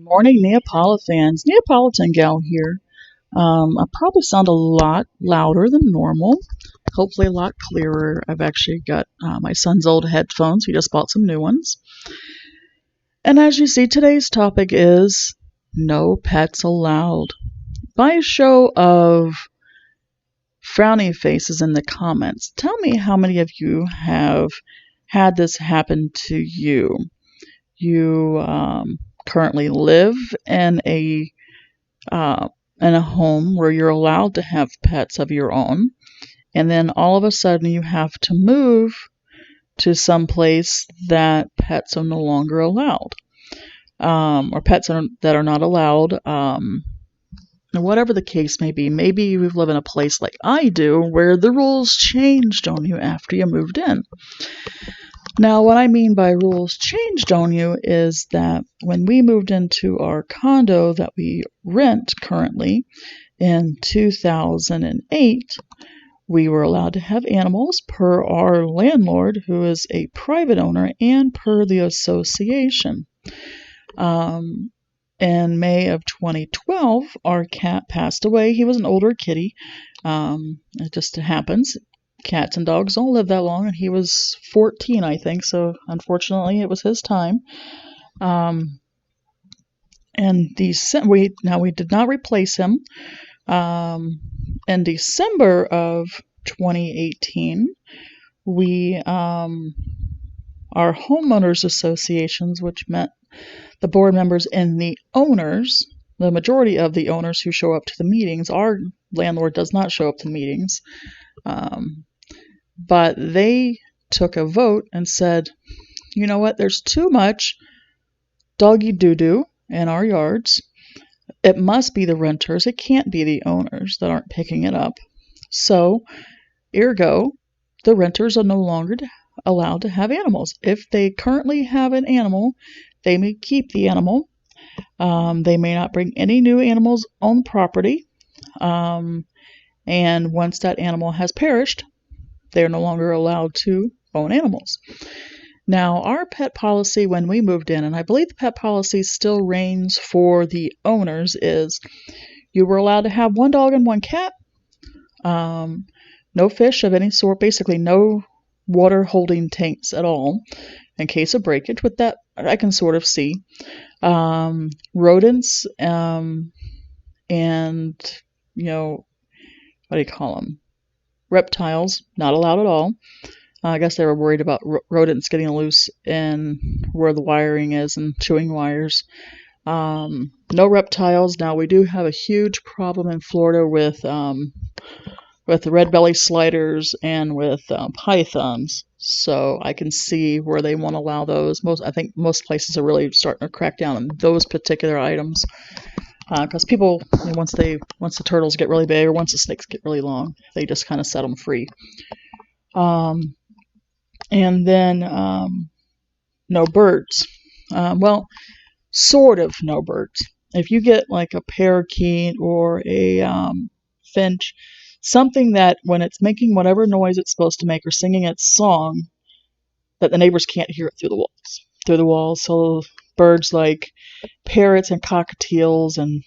Morning, NeapoliFans. NeapolitanGal here. I probably sound a lot louder than normal, hopefully a lot clearer. I've actually got my son's old headphones. He just bought some new ones. And as you see, today's topic is no pets allowed. By a show of frowny faces in the comments, tell me how many of you have had this happen to you. You currently live in a home where you're allowed to have pets of your own, and then all of a sudden you have to move to some place that pets are no longer allowed, or pets that are not allowed. Whatever the case may be, maybe you live in a place like I do where the rules changed on you after you moved in. Now, what I mean by rules changed on you is that when we moved into our condo that we rent currently in 2008, we were allowed to have animals per our landlord, who is a private owner, and per the association. In May of 2012, our cat passed away. He was an older kitty. It just happens. Cats and dogs don't live that long, and he was 14, I think, so unfortunately it was his time. And we did not replace him. In December of 2018, our Homeowners Associations, which meant the board members and the owners, the majority of the owners who show up to the meetings, our landlord does not show up to meetings, but they took a vote and said, you know what, there's too much doggy doo-doo in our yards. It must be the renters. It can't be the owners that aren't picking it up. So, ergo, the renters are no longer allowed to have animals. If they currently have an animal, they may keep the animal. They may not bring any new animals on property. And once that animal has perished, they're no longer allowed to own animals. Now, our pet policy when we moved in, and I believe the pet policy still reigns for the owners, is you were allowed to have one dog and one cat, no fish of any sort, basically no water holding tanks at all in case of breakage, with that I can sort of see. Rodents, and, you know, what do you call them? Reptiles, not allowed at all. I guess they were worried about rodents getting loose in where the wiring is and chewing wires. No reptiles. Now, we do have a huge problem in Florida with the red belly sliders and with pythons. So I can see where they want to allow those. I think most places are really starting to crack down on those particular items. Because people, once the turtles get really big, or once the snakes get really long, they just kind of set them free. And then no birds. Well, sort of no birds. If you get like a parakeet or a finch, something that when it's making whatever noise it's supposed to make or singing its song, that the neighbors can't hear it through the walls. So birds like parrots and cockatiels and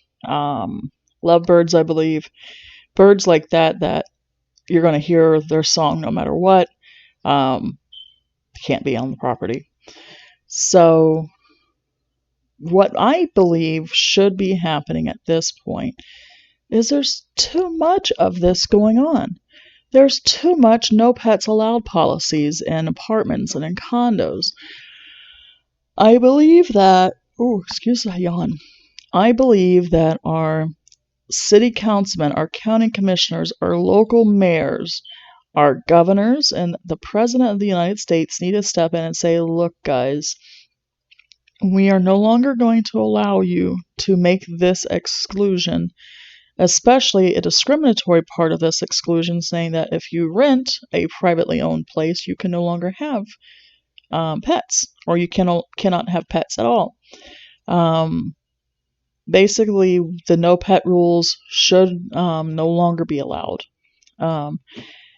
lovebirds, I believe. Birds like that you're going to hear their song no matter what. Can't be on the property. So what I believe should be happening at this point is there's too much of this going on. There's too much no pets allowed policies in apartments and in condos. I believe that, excuse the yawn. I believe that our city councilmen, our county commissioners, our local mayors, our governors, and the president of the United States need to step in and say, look, guys, we are no longer going to allow you to make this exclusion, especially a discriminatory part of this exclusion, saying that if you rent a privately owned place, you can no longer have pets, or you cannot have pets at all. Basically, the no pet rules should no longer be allowed.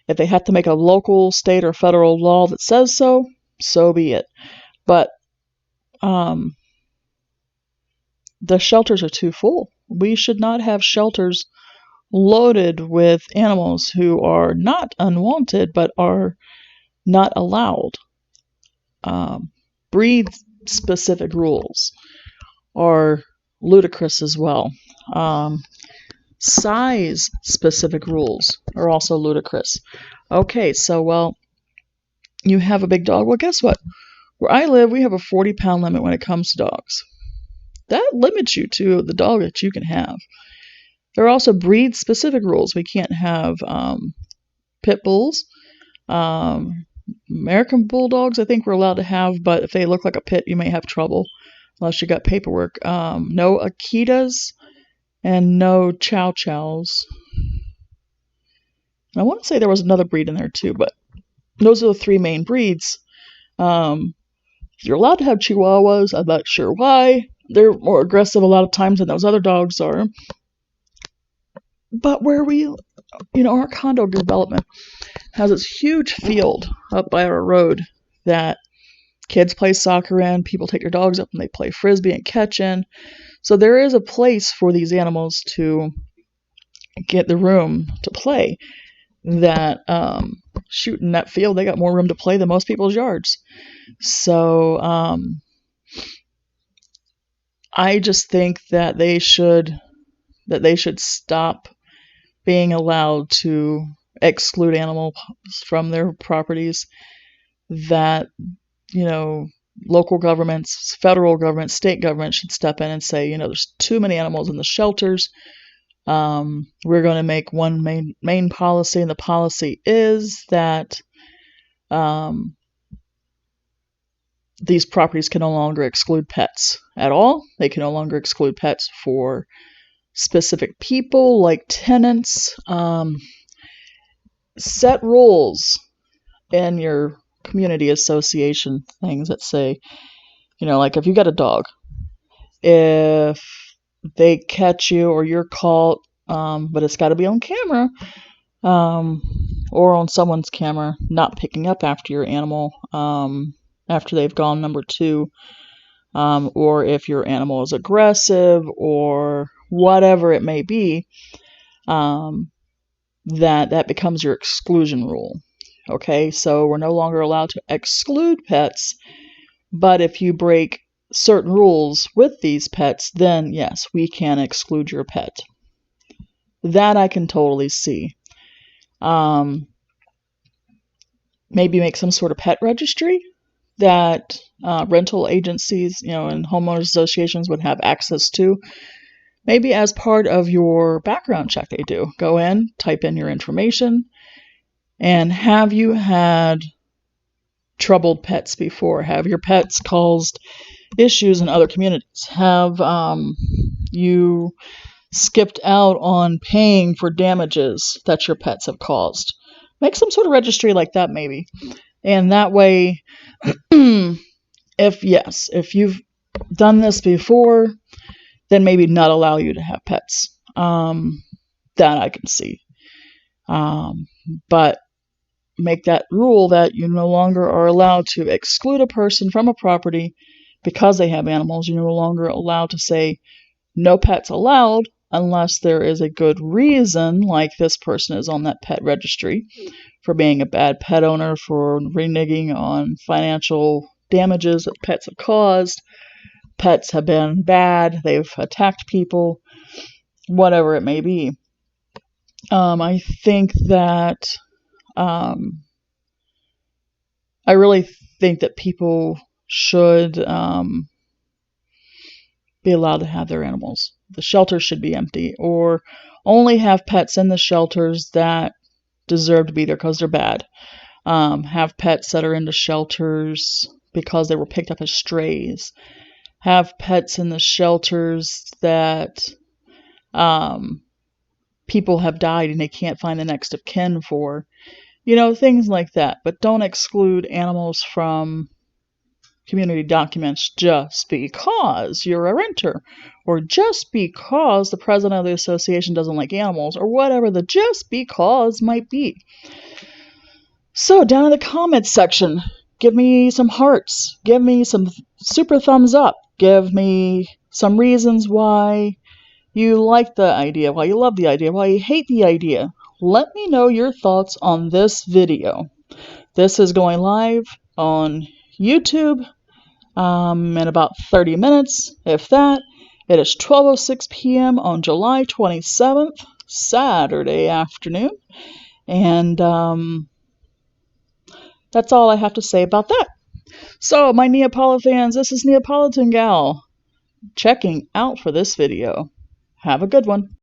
If they have to make a local, state, or federal law that says so, so be it. But the shelters are too full. We should not have shelters loaded with animals who are not unwanted but are not allowed. Breed-specific rules are ludicrous as well. Size-specific rules are also ludicrous. Okay, so, well, you have a big dog. Well, guess what? Where I live, we have a 40-pound limit when it comes to dogs. That limits you to the dog that you can have. There are also breed-specific rules. We can't have pit bulls. American bulldogs, I think we're allowed to have, but if they look like a pit, you may have trouble unless you got paperwork. No Akitas and no Chow Chows. I want to say there was another breed in there too, but those are the three main breeds. You're allowed to have Chihuahuas. I'm not sure why. They're more aggressive a lot of times than those other dogs are. But where our condo development has this huge field up by our road that kids play soccer in. People take their dogs up and they play frisbee and catch in. So there is a place for these animals to get the room to play. That shooting that field, they got more room to play than most people's yards. So I just think that they should stop being allowed to exclude animals from their properties. That, local governments, federal government, state government should step in and say, there's too many animals in the shelters. We're going to make one main policy, and the policy is that these properties can no longer exclude pets at all. They can no longer exclude pets for specific people like tenants. Set rules in your community association things that say, like if you got a dog, if they catch you or you're caught, but it's got to be on camera, or on someone's camera, not picking up after your animal after they've gone number 2, or if your animal is aggressive or whatever it may be, that becomes your exclusion rule. Okay, so we're no longer allowed to exclude pets, but if you break certain rules with these pets, then yes, we can exclude your pet. That I can totally see. Maybe make some sort of pet registry that rental agencies, and homeowners associations would have access to. Maybe as part of your background check they do. Go in, type in your information, and have you had troubled pets before? Have your pets caused issues in other communities? Have you skipped out on paying for damages that your pets have caused? Make some sort of registry like that maybe. And that way, if you've done this before, then maybe not allow you to have pets. That I can see. But make that rule that you no longer are allowed to exclude a person from a property because they have animals. You're no longer allowed to say no pets allowed unless there is a good reason, like this person is on that pet registry for being a bad pet owner, for reneging on financial damages that pets have caused. Pets have been bad, they've attacked people, whatever it may be. I think that I really think that people should be allowed to have their animals. The shelters should be empty, or only have pets in the shelters that deserve to be there because they're bad. Have pets that are in the shelters because they were picked up as strays. Have pets in the shelters that people have died and they can't find the next of kin for. Things like that. But don't exclude animals from community documents just because you're a renter, or just because the president of the association doesn't like animals, or whatever the just because might be. So down in the comments section, give me some hearts, give me some super thumbs up, give me some reasons why you like the idea, why you love the idea, why you hate the idea. Let me know your thoughts on this video. This is going live on YouTube in about 30 minutes, if that. It is 12:06 p.m. on July 27th, Saturday afternoon. And that's all I have to say about that. So, my NeapoliFans, this is NeapolitanGal checking out for this video. Have a good one.